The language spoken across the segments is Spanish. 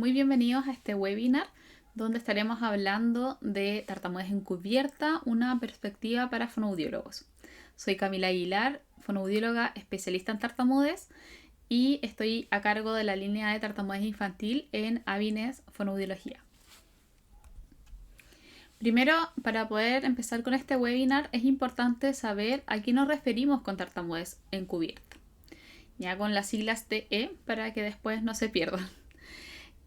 muy bienvenidos a este webinar donde estaremos hablando de tartamudez encubierta, una perspectiva para fonoaudiólogos. Soy Camila Aguilar, fonoaudióloga especialista en tartamudez y estoy a cargo de la línea de tartamudez infantil en Avines Fonoaudiología. Primero, para poder empezar con este webinar es importante saber a qué nos referimos con tartamudez encubierta, ya con las siglas TE para que después no se pierdan.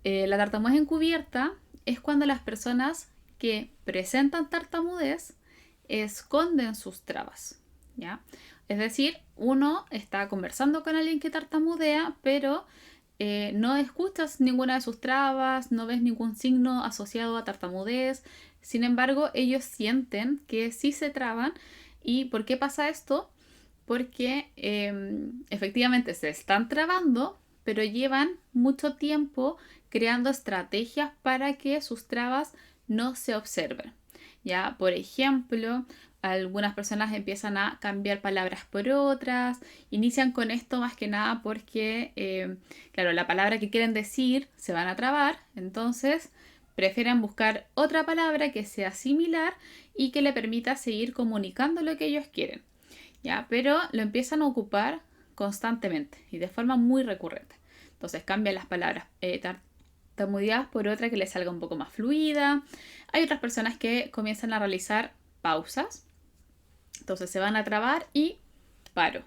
La tartamudez encubierta es cuando las personas que presentan tartamudez esconden sus trabas, ¿ya? Es decir, uno está conversando con alguien que tartamudea, pero no escuchas ninguna de sus trabas, no ves ningún signo asociado a tartamudez. Sin embargo, ellos sienten que sí se traban. ¿Y por qué pasa esto? Porque efectivamente se están trabando, pero llevan mucho tiempo creando estrategias para que sus trabas no se observen. Ya, por ejemplo, algunas personas empiezan a cambiar palabras por otras, inician con esto más que nada porque, claro, la palabra que quieren decir se van a trabar, entonces prefieren buscar otra palabra que sea similar y que le permita seguir comunicando lo que ellos quieren. ¿Ya? Pero lo empiezan a ocupar constantemente y de forma muy recurrente. Entonces cambian las palabras tartamudeadas por otra que les salga un poco más fluida. Hay otras personas que comienzan a realizar pausas. Entonces se van a trabar y paro.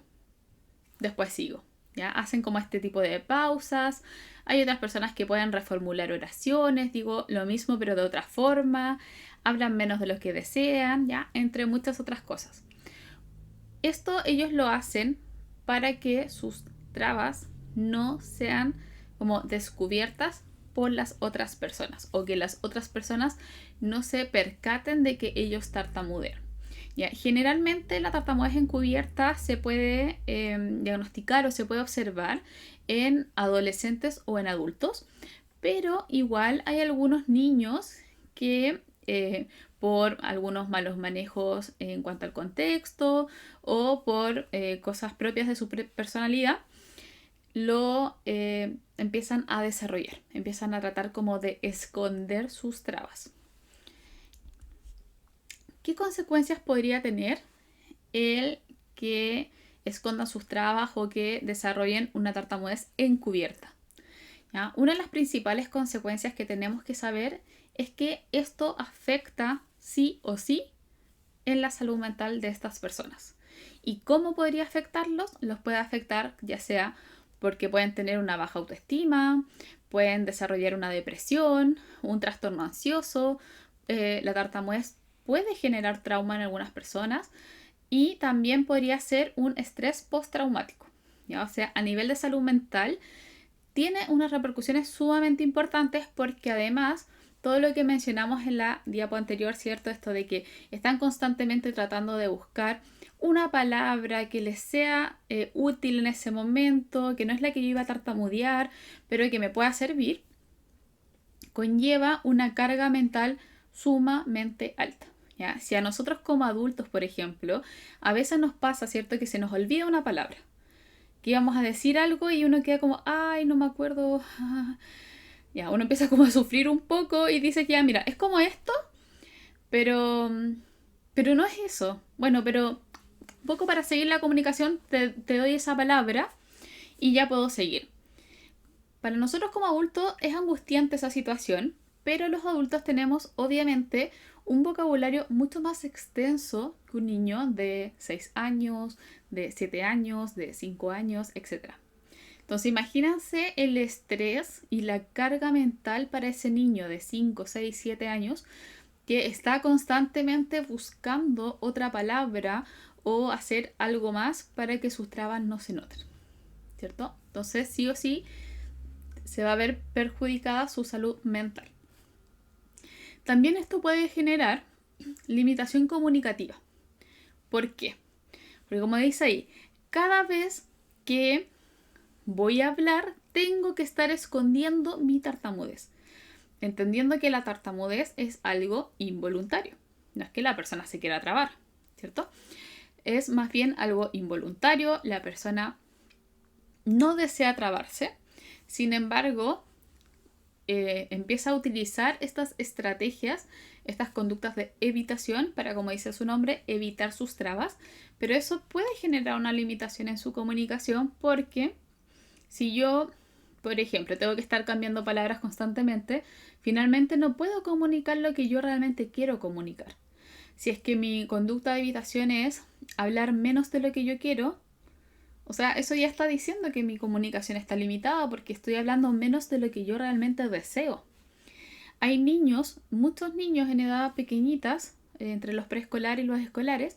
Después sigo. ¿Ya? Hacen como este tipo de pausas. Hay otras personas que pueden reformular oraciones, digo lo mismo pero de otra forma. Hablan menos de lo que desean, ¿ya? Entre muchas otras cosas. Esto ellos lo hacen para que sus trabas no sean como descubiertas por las otras personas o que las otras personas no se percaten de que ellos tartamudean. Ya, generalmente la tartamudez encubierta se puede diagnosticar o se puede observar en adolescentes o en adultos, pero igual hay algunos niños que por algunos malos manejos en cuanto al contexto o por cosas propias de su personalidad, lo empiezan a desarrollar, empiezan a tratar como de esconder sus trabas. ¿Qué consecuencias podría tener el que escondan sus trabas o que desarrollen una tartamudez encubierta? ¿Ya? Una de las principales consecuencias que tenemos que saber es que esto afecta sí o sí en la salud mental de estas personas. ¿Y cómo podría afectarlos? Los puede afectar ya sea porque pueden tener una baja autoestima, pueden desarrollar una depresión, un trastorno ansioso, la tartamudez puede generar trauma en algunas personas y también podría ser un estrés postraumático. ¿Ya? O sea, a nivel de salud mental tiene unas repercusiones sumamente importantes porque además todo lo que mencionamos en la diapo anterior, ¿cierto? Esto de que están constantemente tratando de buscar una palabra que les sea útil en ese momento, que no es la que yo iba a tartamudear, pero que me pueda servir, conlleva una carga mental sumamente alta. ¿Ya? Si a nosotros como adultos, por ejemplo, a veces nos pasa, ¿cierto?, que se nos olvida una palabra, que íbamos a decir algo y uno queda como, ay, no me acuerdo. Ya, uno empieza como a sufrir un poco y dice que ya, mira, es como esto, pero, pero no es eso. Bueno, pero un poco para seguir la comunicación te doy esa palabra y ya puedo seguir. Para nosotros como adultos es angustiante esa situación, pero los adultos tenemos obviamente un vocabulario mucho más extenso que un niño de 6 años, de 7 años, de 5 años, etc. Entonces imagínense el estrés y la carga mental para ese niño de 5, 6, 7 años que está constantemente buscando otra palabra o hacer algo más para que sus trabas no se noten, ¿cierto? Entonces sí o sí se va a ver perjudicada su salud mental. También esto puede generar limitación comunicativa. ¿Por qué? Porque como dice ahí, cada vez que voy a hablar, tengo que estar escondiendo mi tartamudez. Entendiendo que la tartamudez es algo involuntario. No es que la persona se quiera trabar, ¿cierto? Es más bien algo involuntario. La persona no desea trabarse. Sin embargo, empieza a utilizar estas estrategias, estas conductas de evitación para, como dice su nombre, evitar sus trabas, pero eso puede generar una limitación en su comunicación porque si yo, por ejemplo, tengo que estar cambiando palabras constantemente, finalmente no puedo comunicar lo que yo realmente quiero comunicar. Si es que mi conducta de evitación es hablar menos de lo que yo quiero, o sea, eso ya está diciendo que mi comunicación está limitada porque estoy hablando menos de lo que yo realmente deseo. Hay niños, muchos niños en edad pequeñitas, entre los preescolares y los escolares,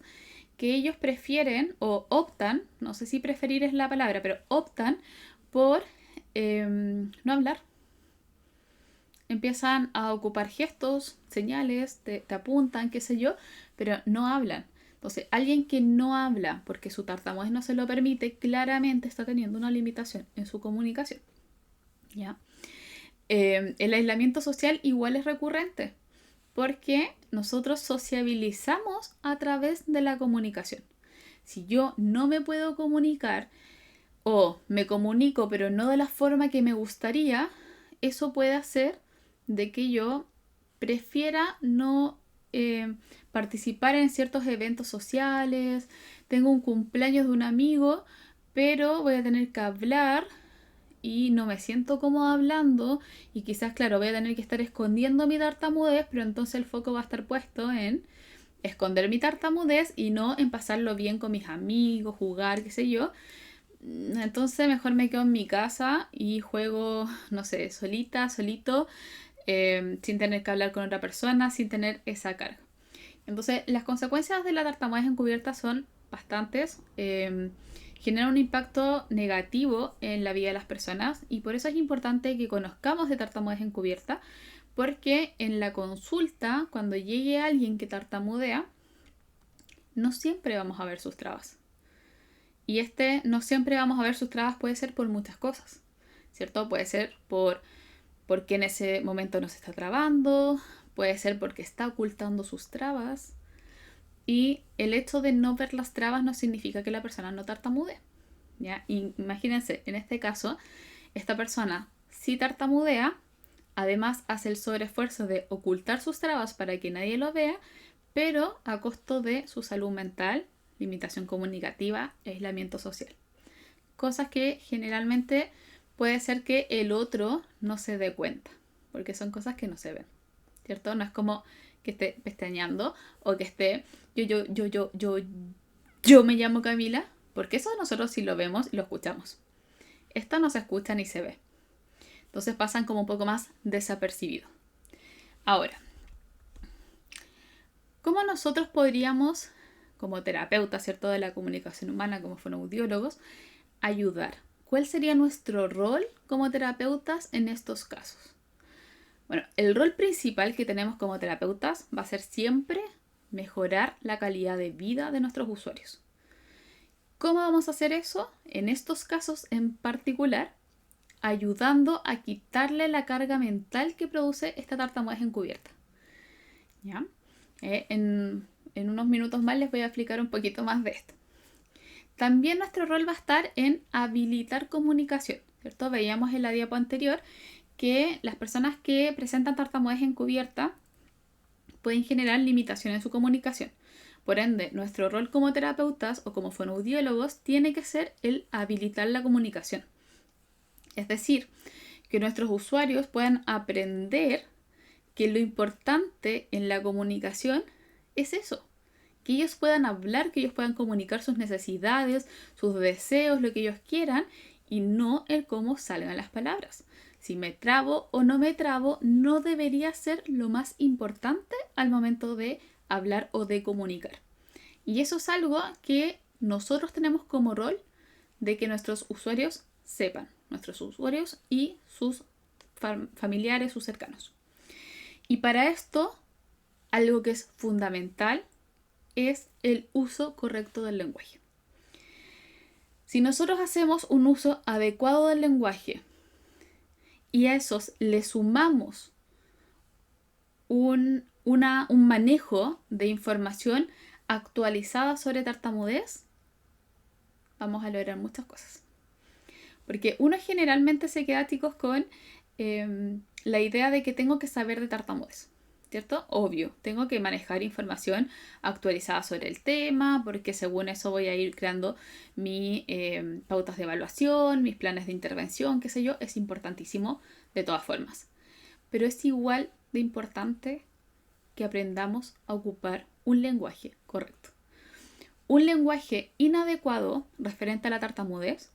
que ellos prefieren o optan, no sé si preferir es la palabra, pero optan por no hablar. Empiezan a ocupar gestos, señales, te apuntan, qué sé yo, pero no hablan. Entonces, alguien que no habla porque su tartamudez no se lo permite, claramente está teniendo una limitación en su comunicación. ¿Ya? El aislamiento social igual es recurrente porque nosotros sociabilizamos a través de la comunicación. Si yo no me puedo comunicar o me comunico pero no de la forma que me gustaría, eso puede hacer de que yo prefiera no participar en ciertos eventos sociales, tengo un cumpleaños de un amigo, pero voy a tener que hablar y no me siento cómoda hablando y quizás, claro, voy a tener que estar escondiendo mi tartamudez, pero entonces el foco va a estar puesto en esconder mi tartamudez y no en pasarlo bien con mis amigos, jugar, qué sé yo. Entonces mejor me quedo en mi casa y juego, no sé, solita, solito, sin tener que hablar con otra persona, sin tener esa carga. Entonces las consecuencias de la tartamudez encubierta son bastantes. Genera un impacto negativo en la vida de las personas y por eso es importante que conozcamos de tartamudez encubierta porque en la consulta, cuando llegue alguien que tartamudea, no siempre vamos a ver sus trabas. Y no siempre vamos a ver sus trabas puede ser por muchas cosas, ¿cierto? Puede ser porque en ese momento no se está trabando, puede ser porque está ocultando sus trabas. Y el hecho de no ver las trabas no significa que la persona no tartamudee, ¿ya? Y imagínense, en este caso, esta persona sí tartamudea, además hace el sobreesfuerzo de ocultar sus trabas para que nadie lo vea, pero a costo de su salud mental, limitación comunicativa, aislamiento social. Cosas que generalmente puede ser que el otro no se dé cuenta, porque son cosas que no se ven, ¿cierto? No es como que esté pestañeando o que esté yo me llamo Camila, porque eso nosotros sí lo vemos y lo escuchamos. Esto no se escucha ni se ve. Entonces pasan como un poco más desapercibidos. Ahora, ¿cómo nosotros podríamos, como terapeutas, ¿cierto?, de la comunicación humana, como fonoaudiólogos, ayudar? ¿Cuál sería nuestro rol como terapeutas en estos casos? Bueno, el rol principal que tenemos como terapeutas va a ser siempre mejorar la calidad de vida de nuestros usuarios. ¿Cómo vamos a hacer eso? En estos casos en particular, ayudando a quitarle la carga mental que produce esta tartamudez encubierta. ¿Ya? En unos minutos más les voy a explicar un poquito más de esto. También nuestro rol va a estar en habilitar comunicación, ¿cierto? Veíamos en la diapo anterior que las personas que presentan tartamudez encubierta pueden generar limitaciones en su comunicación. Por ende, nuestro rol como terapeutas o como fonoaudiólogos tiene que ser el habilitar la comunicación. Es decir, que nuestros usuarios puedan aprender que lo importante en la comunicación es eso. Que ellos puedan hablar, que ellos puedan comunicar sus necesidades, sus deseos, lo que ellos quieran y no el cómo salgan las palabras. Si me trabo o no me trabo no debería ser lo más importante al momento de hablar o de comunicar. Y eso es algo que nosotros tenemos como rol de que nuestros usuarios sepan, nuestros usuarios y sus familiares, sus cercanos. Y para esto, algo que es fundamental es el uso correcto del lenguaje. Si nosotros hacemos un uso adecuado del lenguaje y a esos le sumamos un manejo de información actualizada sobre tartamudez, vamos a lograr muchas cosas. Porque uno generalmente se queda, chicos, con la idea de que tengo que saber de tartamudez, ¿cierto? Obvio, tengo que manejar información actualizada sobre el tema, porque según eso voy a ir creando mis pautas de evaluación, mis planes de intervención, qué sé yo, es importantísimo de todas formas. Pero es igual de importante que aprendamos a ocupar un lenguaje correcto. Un lenguaje inadecuado referente a la tartamudez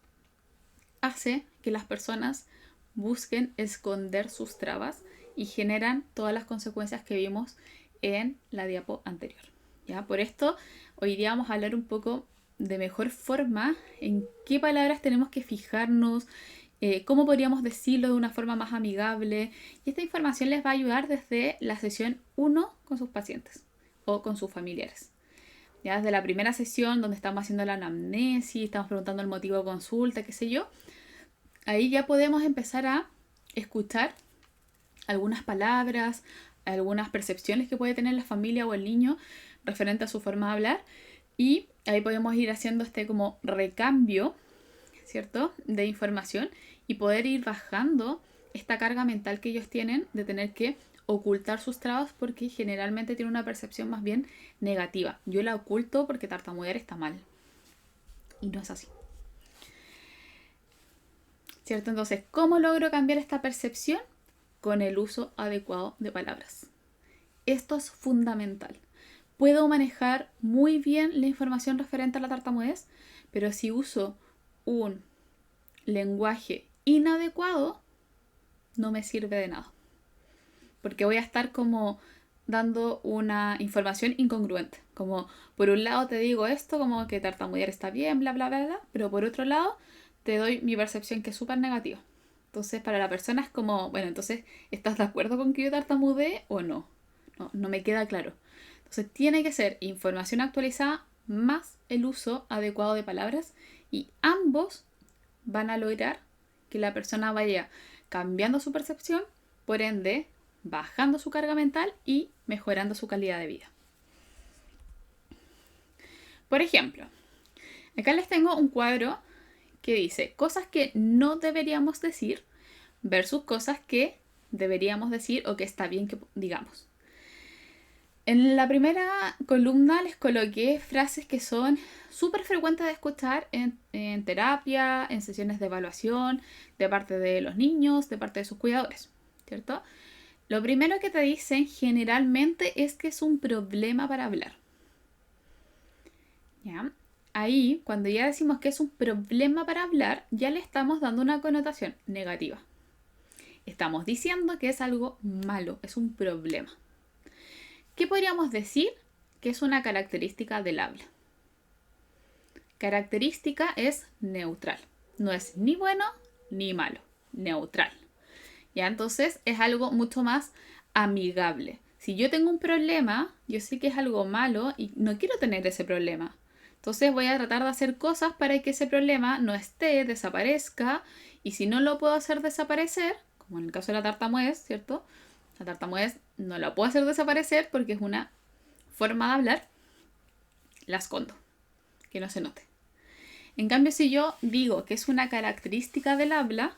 hace que las personas busquen esconder sus trabas y generan todas las consecuencias que vimos en la diapo anterior. ¿Ya? Por esto, hoy día vamos a hablar un poco de mejor forma en qué palabras tenemos que fijarnos, cómo podríamos decirlo de una forma más amigable. Y esta información les va a ayudar desde la sesión 1 con sus pacientes o con sus familiares. Ya desde la primera sesión donde estamos haciendo la anamnesis, estamos preguntando el motivo de consulta, qué sé yo, ahí ya podemos empezar a escuchar algunas palabras, algunas percepciones que puede tener la familia o el niño referente a su forma de hablar, y ahí podemos ir haciendo este como recambio, ¿cierto?, de información y poder ir bajando esta carga mental que ellos tienen de tener que ocultar sus trabas porque generalmente tienen una percepción más bien negativa. Yo la oculto porque tartamudear está mal. Y no es así. ¿Cierto? Entonces, ¿cómo logro cambiar esta percepción? Con el uso adecuado de palabras. Esto es fundamental. Puedo manejar muy bien la información referente a la tartamudez, pero si uso un lenguaje inadecuado, no me sirve de nada. Porque voy a estar como dando una información incongruente. Como por un lado te digo esto, como que tartamudear está bien, bla, bla, bla, bla, pero por otro lado te doy mi percepción que es súper negativa. Entonces para la persona es como, bueno, entonces, ¿estás de acuerdo con que yo tartamudeé o no? No me queda claro. Entonces tiene que ser información actualizada más el uso adecuado de palabras, y ambos van a lograr que la persona vaya cambiando su percepción, por ende bajando su carga mental y mejorando su calidad de vida. Por ejemplo, acá les tengo un cuadro que dice cosas que no deberíamos decir versus cosas que deberíamos decir o que está bien que digamos. En la primera columna les coloqué frases que son súper frecuentes de escuchar en terapia, en sesiones de evaluación, de parte de los niños, de parte de sus cuidadores, ¿cierto? Lo primero que te dicen generalmente es que es un problema para hablar. ¿Ya? Ahí, cuando ya decimos que es un problema para hablar, ya le estamos dando una connotación negativa. Estamos diciendo que es algo malo, es un problema. ¿Qué podríamos decir? Que es una característica del habla. Característica es neutral. No es ni bueno ni malo. Neutral. ¿Ya? Entonces es algo mucho más amigable. Si yo tengo un problema, yo sé que es algo malo y no quiero tener ese problema. Entonces voy a tratar de hacer cosas para que ese problema no esté, desaparezca. Y si no lo puedo hacer desaparecer, como en el caso de la tartamudez, ¿cierto? La tartamudez no la puedo hacer desaparecer porque es una forma de hablar. La escondo, que no se note. En cambio, si yo digo que es una característica del habla,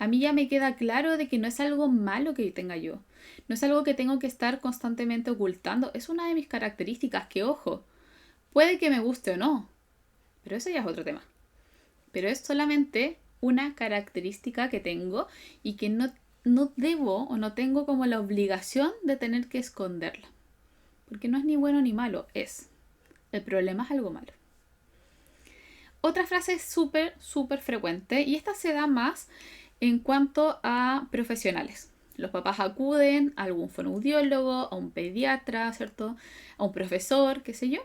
a mí ya me queda claro de que no es algo malo que tenga yo. No es algo que tengo que estar constantemente ocultando. Es una de mis características que, ojo, puede que me guste o no, pero eso ya es otro tema. Pero es solamente una característica que tengo y que no debo o no tengo como la obligación de tener que esconderla. Porque no es ni bueno ni malo, es. El problema es algo malo. Otra frase súper, súper frecuente, y esta se da más en cuanto a profesionales. Los papás acuden a algún fonoaudiólogo, a un pediatra, ¿cierto? A un profesor, qué sé yo,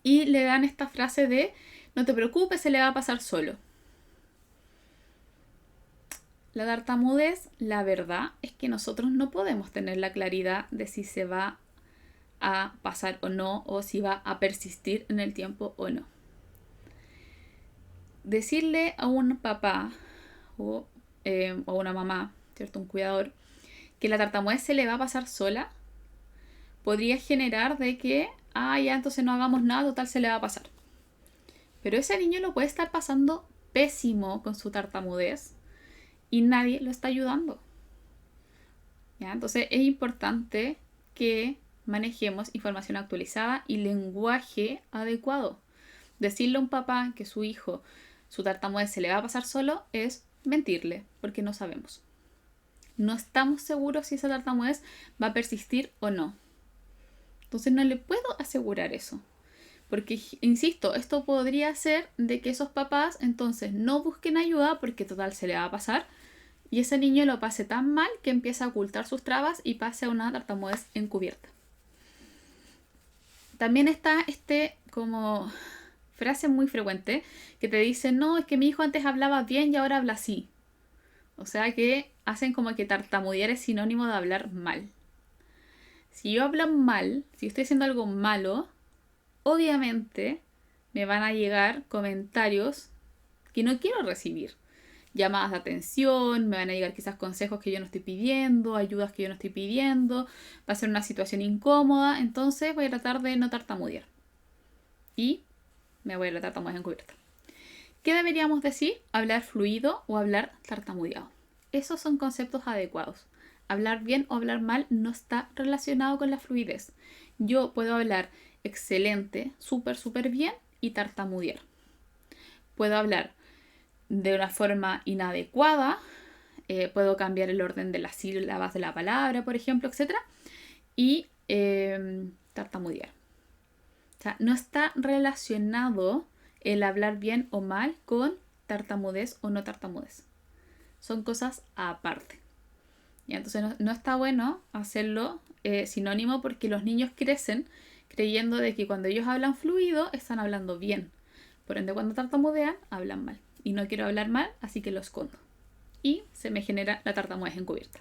y le dan esta frase de no te preocupes, se le va a pasar solo. La tartamudez, la verdad es que nosotros no podemos tener la claridad de si se va a pasar o no, o si va a persistir en el tiempo o no. Decirle a un papá o a una mamá, ¿cierto?, un cuidador, que la tartamudez se le va a pasar sola, podría generar de que, ya entonces no hagamos nada, total se le va a pasar. Pero ese niño lo puede estar pasando pésimo con su tartamudez y nadie lo está ayudando. ¿Ya? Entonces es importante que manejemos información actualizada y lenguaje adecuado. Decirle a un papá que su hijo, su tartamudez se le va a pasar solo es mentirle, porque no sabemos. No estamos seguros si esa tartamudez va a persistir o no. Entonces no le puedo asegurar eso. Porque, insisto, esto podría ser de que esos papás entonces no busquen ayuda porque total se le va a pasar y ese niño lo pase tan mal que empieza a ocultar sus trabas y pase a una tartamudez encubierta. También está como frase muy frecuente que te dice, no, es que mi hijo antes hablaba bien y ahora habla así. O sea que hacen como que tartamudear es sinónimo de hablar mal. Si yo hablo mal, si estoy haciendo algo malo, obviamente me van a llegar comentarios que no quiero recibir. Llamadas de atención, me van a llegar quizás consejos que yo no estoy pidiendo, ayudas que yo no estoy pidiendo, va a ser una situación incómoda, entonces voy a tratar de no tartamudear. Y me voy a tratar tartamudear encubierta. ¿Qué deberíamos decir? Hablar fluido o hablar tartamudeado. Esos son conceptos adecuados. Hablar bien o hablar mal no está relacionado con la fluidez. Yo puedo hablar excelente, súper bien y tartamudear. Puedo hablar de una forma inadecuada, puedo cambiar el orden de las sílabas de la palabra, por ejemplo, etc. Y tartamudear. O sea, no está relacionado el hablar bien o mal con tartamudez o no tartamudez. Son cosas aparte. Y entonces no está bueno hacerlo sinónimo porque los niños crecen creyendo de que cuando ellos hablan fluido están hablando bien. Por ende, cuando tartamudean, hablan mal. Y no quiero hablar mal, así que lo escondo. Y se me genera la tartamudez encubierta.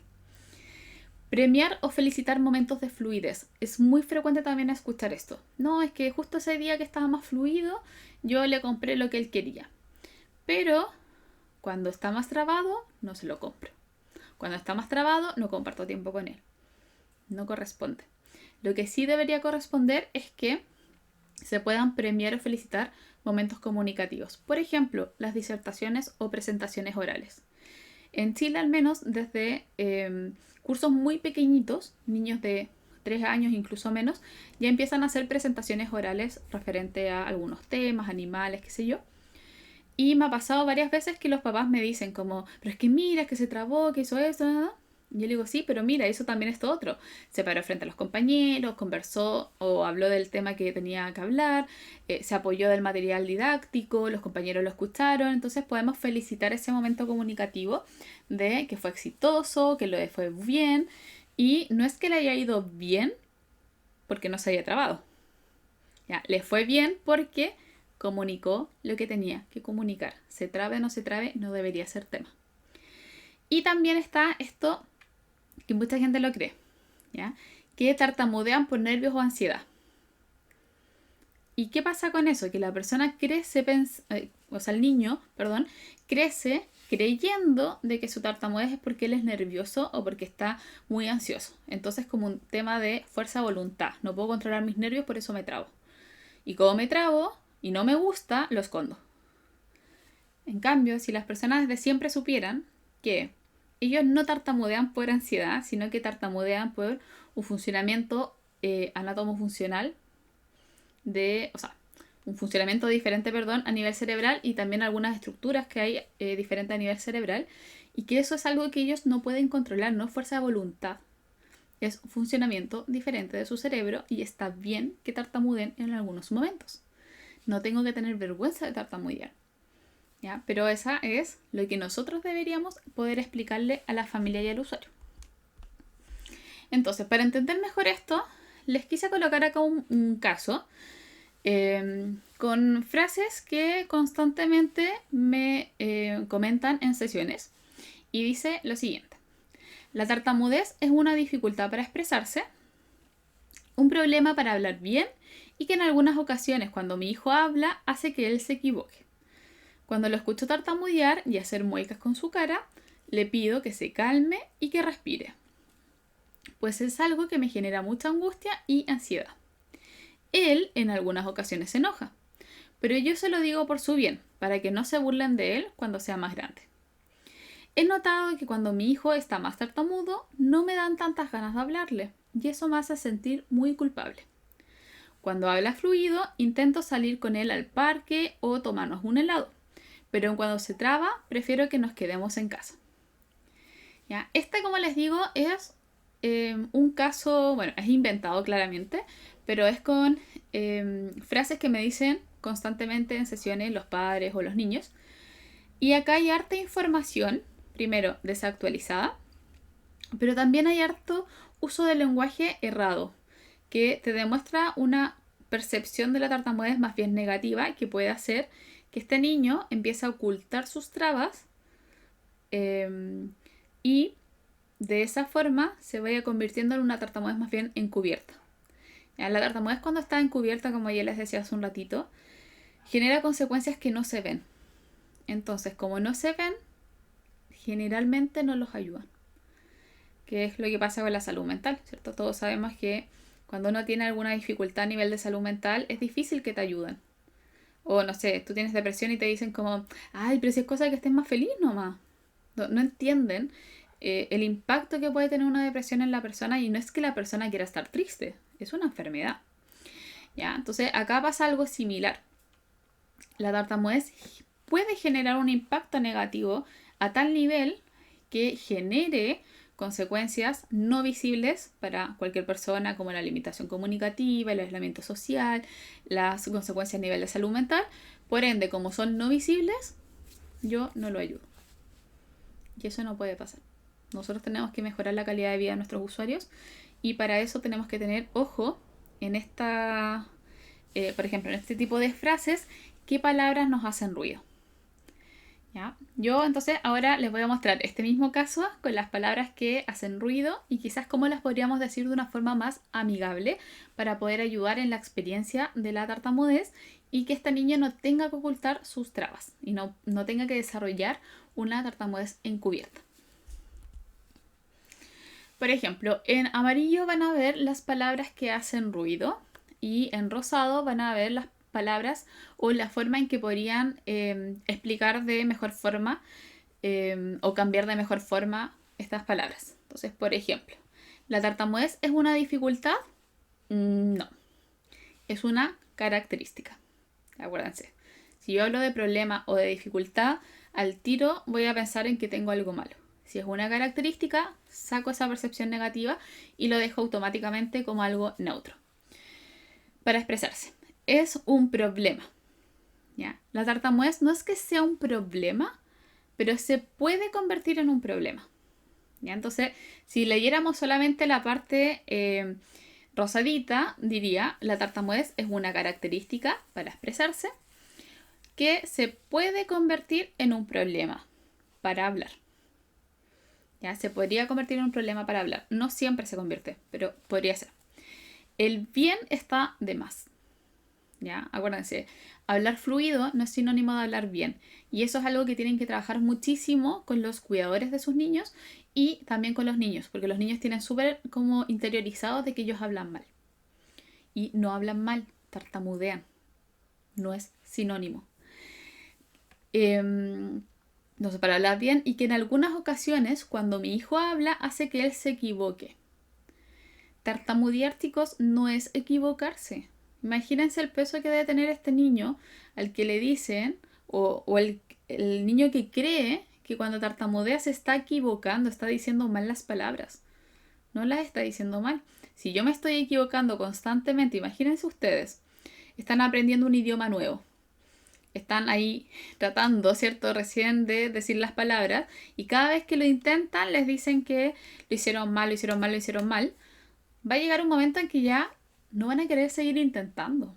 Premiar o felicitar momentos de fluidez. Es muy frecuente también escuchar esto. No, es que justo ese día que estaba más fluido, yo le compré lo que él quería. Pero cuando está más trabado, no se lo compro. Cuando está más trabado, no comparto tiempo con él. No corresponde. Lo que sí debería corresponder es que se puedan premiar o felicitar momentos comunicativos. Por ejemplo, las disertaciones o presentaciones orales. En Chile, al menos, desde cursos muy pequeñitos, niños de 3 años, incluso menos, ya empiezan a hacer presentaciones orales referente a algunos temas, animales, qué sé yo. Y me ha pasado varias veces que los papás me dicen como, pero es que mira, que se trabó, que hizo eso, ¿no? Y yo le digo, sí, pero mira, eso también esto otro. Se paró frente a los compañeros, conversó o habló del tema que tenía que hablar, se apoyó del material didáctico, los compañeros lo escucharon, entonces podemos felicitar ese momento comunicativo de que fue exitoso, que lo fue bien, y no es que le haya ido bien porque no se había trabado. Ya, le fue bien porque comunicó lo que tenía que comunicar. Se trabe o no se trabe, no debería ser tema. Y también está esto que mucha gente lo cree, ¿ya? Que tartamudean por nervios o ansiedad. ¿Y qué pasa con eso? Que la persona crece, o sea, el niño, perdón, crece creyendo de que su tartamudez es porque él es nervioso o porque está muy ansioso. Entonces, como un tema de fuerza de voluntad. No puedo controlar mis nervios, por eso me trabo. Y como me trabo y no me gusta, lo escondo. En cambio, si las personas de siempre supieran que ellos no tartamudean por ansiedad, sino que tartamudean por un funcionamiento anatomofuncional un funcionamiento diferente, perdón, a nivel cerebral y también algunas estructuras que hay diferentes a nivel cerebral y que eso es algo que ellos no pueden controlar, no es fuerza de voluntad. Es un funcionamiento diferente de su cerebro y está bien que tartamuden en algunos momentos. No tengo que tener vergüenza de tartamudear. ¿Ya? Pero esa es lo que nosotros deberíamos poder explicarle a la familia y al usuario. Entonces, para entender mejor esto, les quise colocar acá un caso con frases que constantemente me comentan en sesiones. Y dice lo siguiente. La tartamudez es una dificultad para expresarse, un problema para hablar bien y que en algunas ocasiones cuando mi hijo habla hace que él se equivoque. Cuando lo escucho tartamudear y hacer muecas con su cara, le pido que se calme y que respire, pues es algo que me genera mucha angustia y ansiedad. Él en algunas ocasiones se enoja, pero yo se lo digo por su bien, para que no se burlen de él cuando sea más grande. he notado que cuando mi hijo está más tartamudo, no me dan tantas ganas de hablarle y eso me hace sentir muy culpable. Cuando habla fluido, intento salir con él al parque o tomarnos un helado, pero cuando se traba, prefiero que nos quedemos en casa. ¿Ya? Este, como les digo, es un caso, bueno, es inventado claramente, pero es con frases que me dicen constantemente en sesiones los padres o los niños. Y acá hay harta información, primero desactualizada, pero también hay harto uso del lenguaje errado, que te demuestra una percepción de la tartamudez más bien negativa, que puede hacer que este niño empiece a ocultar sus trabas y de esa forma se vaya convirtiendo en una tartamudez más bien encubierta. ¿Ya? La tartamudez, cuando está encubierta, como ya les decía hace un ratito, genera consecuencias que no se ven. Entonces, como no se ven, generalmente no los ayudan. Que es lo que pasa con la salud mental, ¿cierto? Todos sabemos que cuando uno tiene alguna dificultad a nivel de salud mental, es difícil que te ayuden. O no sé, tú tienes depresión y te dicen como, ay, pero si es cosa de que estés más feliz nomás. No entienden el impacto que puede tener una depresión en la persona, y no es que la persona quiera estar triste, es una enfermedad. ¿Ya? Entonces acá pasa algo similar. La tartamudez puede generar un impacto negativo a tal nivel que genere consecuencias no visibles para cualquier persona, como la limitación comunicativa, el aislamiento social, las consecuencias a nivel de salud mental. Por ende, como son no visibles, yo no lo ayudo. Y eso no puede pasar. Nosotros tenemos que mejorar la calidad de vida de nuestros usuarios, y para eso tenemos que tener ojo en esta, por ejemplo, en este tipo de frases, qué palabras nos hacen ruido. ¿Ya? Yo entonces ahora les voy a mostrar este mismo caso con las palabras que hacen ruido y quizás cómo las podríamos decir de una forma más amigable para poder ayudar en la experiencia de la tartamudez y que esta niña no tenga que ocultar sus trabas y no tenga que desarrollar una tartamudez encubierta. Por ejemplo, en amarillo van a ver las palabras que hacen ruido y en rosado van a ver las palabras o la forma en que podrían explicar de mejor forma o cambiar de mejor forma estas palabras. Entonces, por ejemplo, ¿la tartamudez es una dificultad? No, es una característica. Acuérdense, si yo hablo de problema o de dificultad, al tiro voy a pensar en que tengo algo malo. Si es una característica, saco esa percepción negativa y lo dejo automáticamente como algo neutro. Para expresarse, es un problema. ¿Ya? La tartamudez no es que sea un problema, pero se puede convertir en un problema. ¿Ya? Entonces, si leyéramos solamente la parte rosadita, diría, la tartamudez es una característica para expresarse que se puede convertir en un problema para hablar. ¿Ya? Se podría convertir en un problema para hablar. No siempre se convierte, pero podría ser. El bien está de más. ¿Ya? Acuérdense, hablar fluido no es sinónimo de hablar bien. Y eso es algo que tienen que trabajar muchísimo con los cuidadores de sus niños y también con los niños, porque los niños tienen súper como interiorizados de que ellos hablan mal. Y no hablan mal, tartamudean. No es sinónimo. No sé, para hablar bien, y que en algunas ocasiones cuando mi hijo habla hace que él se equivoque. Tartamudear, chicos, no es equivocarse. Imagínense el peso que debe tener este niño al que le dicen, o el niño que cree que cuando tartamudea se está equivocando, está diciendo mal las palabras. No las está diciendo mal. Si yo me estoy equivocando constantemente, imagínense ustedes, están aprendiendo un idioma nuevo. Están ahí tratando, ¿cierto?, recién de decir las palabras, y cada vez que lo intentan les dicen que lo hicieron mal, lo hicieron mal, lo hicieron mal. Va a llegar un momento en que ya no van a querer seguir intentando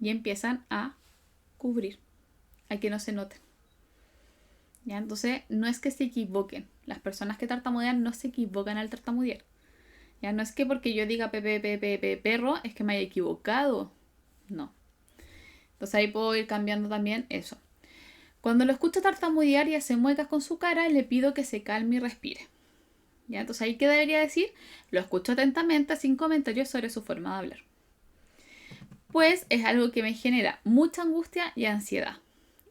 y empiezan a cubrir, a que no se noten. ¿Ya? Entonces, no es que se equivoquen. Las personas que tartamudean no se equivocan al tartamudear. Ya no es que porque yo diga pepe, pepe, pepe, perro, es que me haya equivocado. No. Entonces ahí puedo ir cambiando también eso. Cuando lo escucho tartamudear y hace muecas con su cara, le pido que se calme y respire. ¿Ya? Entonces ahí, ¿qué debería decir? Lo escucho atentamente, sin comentarios sobre su forma de hablar. Pues es algo que me genera mucha angustia y ansiedad.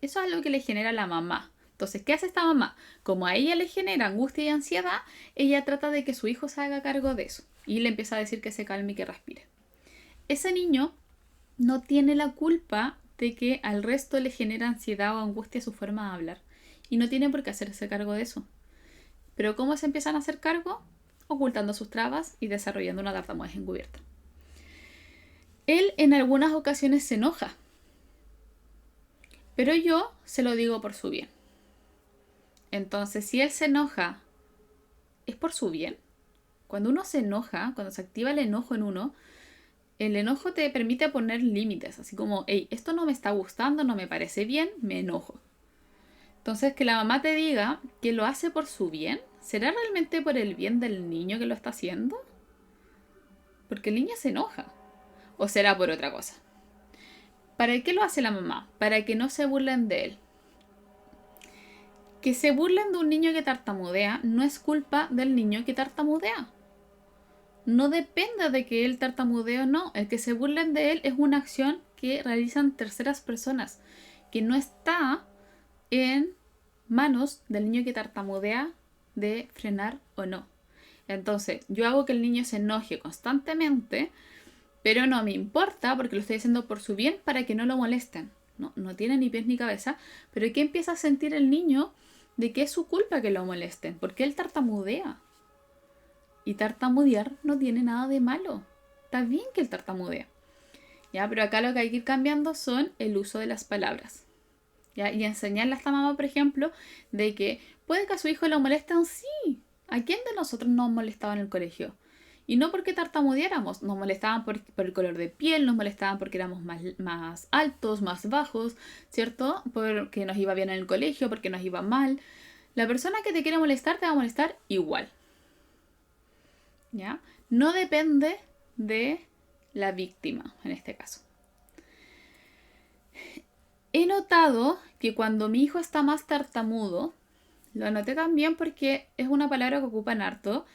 Eso es algo que le genera a la mamá, Entonces, ¿qué hace esta mamá? Como a ella le genera angustia y ansiedad, ella trata de que su hijo se haga cargo de eso y le empieza a decir que se calme y que respire. Ese niño no tiene la culpa de que al resto le genera ansiedad o angustia su forma de hablar y no tiene por qué hacerse cargo de eso. Pero ¿cómo se empiezan a hacer cargo? Ocultando sus trabas y desarrollando una tartamudez encubierta. Él en algunas ocasiones se enoja, pero yo se lo digo por su bien. Entonces, si él se enoja, ¿es por su bien? Cuando uno se enoja, cuando se activa el enojo en uno, el enojo te permite poner límites, así como, hey, esto no me está gustando, no me parece bien, me enojo. Entonces, que la mamá te diga que lo hace por su bien, ¿será realmente por el bien del niño que lo está haciendo? Porque el niño se enoja. ¿O será por otra cosa? ¿Para qué lo hace la mamá? Para que no se burlen de él. Que se burlen de un niño que tartamudea no es culpa del niño que tartamudea. No depende de que él tartamudee o no. El que se burlen de él es una acción que realizan terceras personas, que no está en manos del niño que tartamudea de frenar o no. Entonces, yo hago que el niño se enoje constantemente, pero no me importa porque lo estoy haciendo por su bien para que no lo molesten. No tiene ni pies ni cabeza, pero ¿qué empieza a sentir el niño de que es su culpa que lo molesten? Porque él tartamudea. Y tartamudear no tiene nada de malo. Está bien que él tartamudea. ¿Ya? Pero acá lo que hay que ir cambiando son el uso de las palabras. ¿Ya? Y enseñarle a esta mamá, por ejemplo, de que puede que a su hijo lo molesten, sí. ¿A quién de nosotros nos molestaba en el colegio? Y no porque tartamudeáramos, nos molestaban por el color de piel, nos molestaban porque éramos más altos, más bajos, ¿cierto? Porque nos iba bien en el colegio, porque nos iba mal. La persona que te quiere molestar te va a molestar igual. ¿Ya? No depende de la víctima, en este caso. He notado que cuando mi hijo está más tartamudo, lo noté también porque es una palabra que ocupan harto,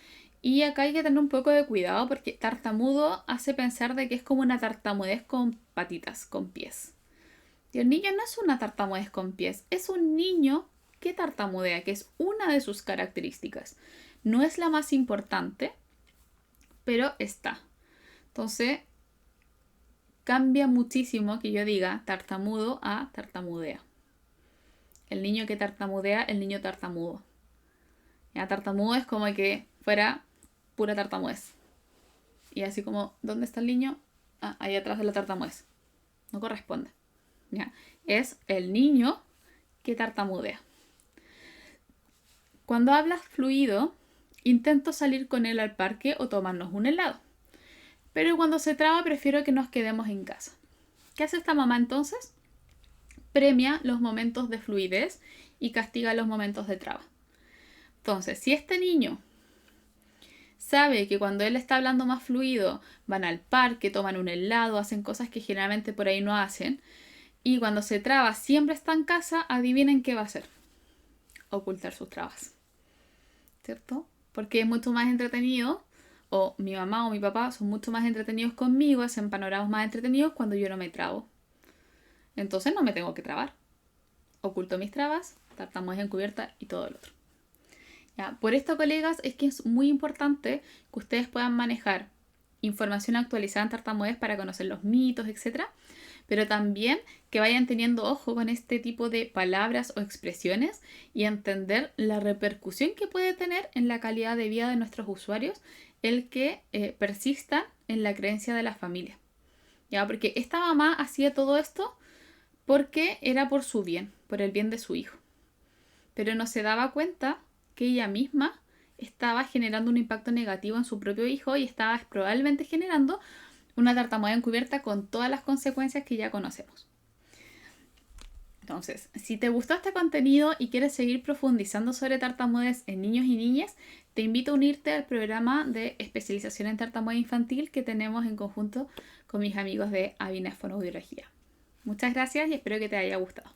y acá hay que tener un poco de cuidado porque tartamudo hace pensar de que es como una tartamudez con patitas, con pies. Y el niño no es una tartamudez con pies, es un niño que tartamudea, que es una de sus características. No es la más importante, pero está. Entonces, cambia muchísimo que yo diga tartamudo a tartamudea. El niño que tartamudea, el niño tartamudo. Ya, tartamudo es como que fuera pura tartamudez. Y así como, ¿dónde está el niño? Ah, ahí atrás de la tartamudez. No corresponde. ¿Ya? Es el niño que tartamudea. Cuando hablas fluido, intento salir con él al parque o tomarnos un helado. Pero cuando se traba, prefiero que nos quedemos en casa. ¿Qué hace esta mamá entonces? Premia los momentos de fluidez y castiga los momentos de traba. Entonces, si este niño sabe que cuando él está hablando más fluido, van al parque, toman un helado, hacen cosas que generalmente por ahí no hacen, y cuando se traba siempre está en casa, adivinen qué va a hacer. Ocultar sus trabas. ¿Cierto? Porque es mucho más entretenido, o mi mamá o mi papá son mucho más entretenidos conmigo, hacen panoramas más entretenidos cuando yo no me trabo. Entonces no me tengo que trabar. Oculto mis trabas, tartamudez encubierta y todo el otro. ¿Ya? Por esto, colegas, es que es muy importante que ustedes puedan manejar información actualizada en tartamudez para conocer los mitos, etc. Pero también que vayan teniendo ojo con este tipo de palabras o expresiones y entender la repercusión que puede tener en la calidad de vida de nuestros usuarios el que persistan en la creencia de la familia. ¿Ya? Porque esta mamá hacía todo esto porque era por su bien, por el bien de su hijo. Pero no se daba cuenta que ella misma estaba generando un impacto negativo en su propio hijo y estaba probablemente generando una tartamudez encubierta con todas las consecuencias que ya conocemos. Entonces, si te gustó este contenido y quieres seguir profundizando sobre tartamudez en niños y niñas, te invito a unirte al programa de especialización en tartamudez infantil que tenemos en conjunto con mis amigos de Avines Fonoaudiología. Muchas gracias y espero que te haya gustado.